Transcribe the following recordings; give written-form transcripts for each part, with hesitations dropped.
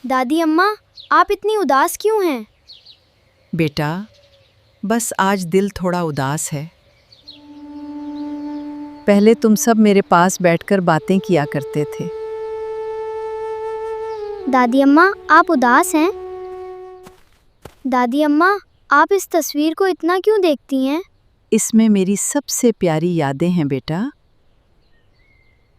दादी अम्मा, आप इतनी उदास क्यों हैं? बेटा, बस आज दिल थोड़ा उदास है। पहले तुम सब मेरे पास बैठकर बातें किया करते थे। दादी अम्मा, आप उदास हैं? दादी अम्मा, आप इस तस्वीर को इतना क्यों देखती हैं? इसमें मेरी सबसे प्यारी यादें हैं बेटा।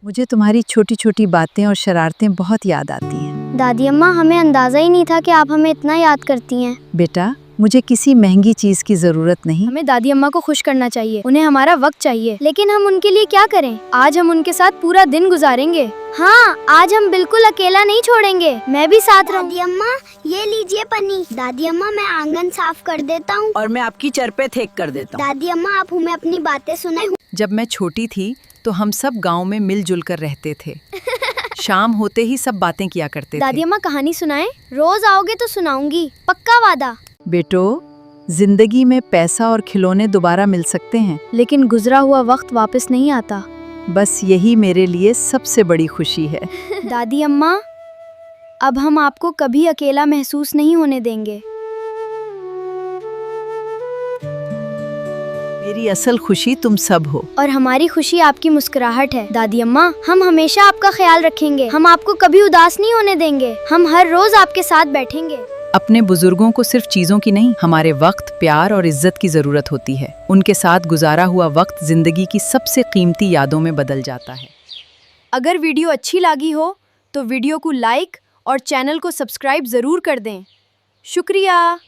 मुझे तुम्हारी छोटी छोटी बातें और शरारतें बहुत याद आती हैं। दादी अम्मा, हमें अंदाज़ा ही नहीं था कि आप हमें इतना याद करती हैं। बेटा, मुझे किसी महंगी चीज़ की ज़रूरत नहीं। हमें दादी अम्मा को खुश करना चाहिए, उन्हें हमारा वक्त चाहिए। लेकिन हम उनके लिए क्या करें? आज हम उनके साथ पूरा दिन गुजारेंगे। हाँ, आज हम बिल्कुल अकेला नहीं छोड़ेंगे, मैं भी साथ रहूं। दादी अम्मा, ये लीजिए पन्नी। दादी अम्मा, मैं आंगन साफ कर देता हूँ। और मैं आपकी चर पे थेक कर देता हूँ। दादी अम्मा, आप हमें अपनी बातें सुनाएं। जब मैं छोटी थी तो हम सब गांव में मिलजुल कर रहते थे। शाम होते ही सब बातें किया करते दादी थे। अम्मा, कहानी सुनाएं? रोज आओगे तो सुनाऊंगी, पक्का वादा। बेटो, जिंदगी में पैसा और खिलौने दोबारा मिल सकते हैं, लेकिन गुजरा हुआ वक्त वापस नहीं आता। बस यही मेरे लिए सबसे बड़ी खुशी है। दादी अम्मा, अब हम आपको कभी अकेला महसूस नहीं होने देंगे। मेरी असल खुशी तुम सब हो। और हमारी खुशी आपकी मुस्कुराहट है। दादी अम्मा, हम हमेशा आपका ख्याल रखेंगे, हम आपको कभी उदास नहीं होने देंगे, हम हर रोज आपके साथ बैठेंगे। अपने बुजुर्गों को सिर्फ चीजों की नहीं, हमारे वक्त, प्यार और इज्जत की जरूरत होती है। उनके साथ गुजारा हुआ वक्त जिंदगी की सबसे कीमती यादों में बदल जाता है। अगर वीडियो अच्छी लगी हो तो वीडियो को लाइक और चैनल को सब्सक्राइब जरूर कर दें। शुक्रिया।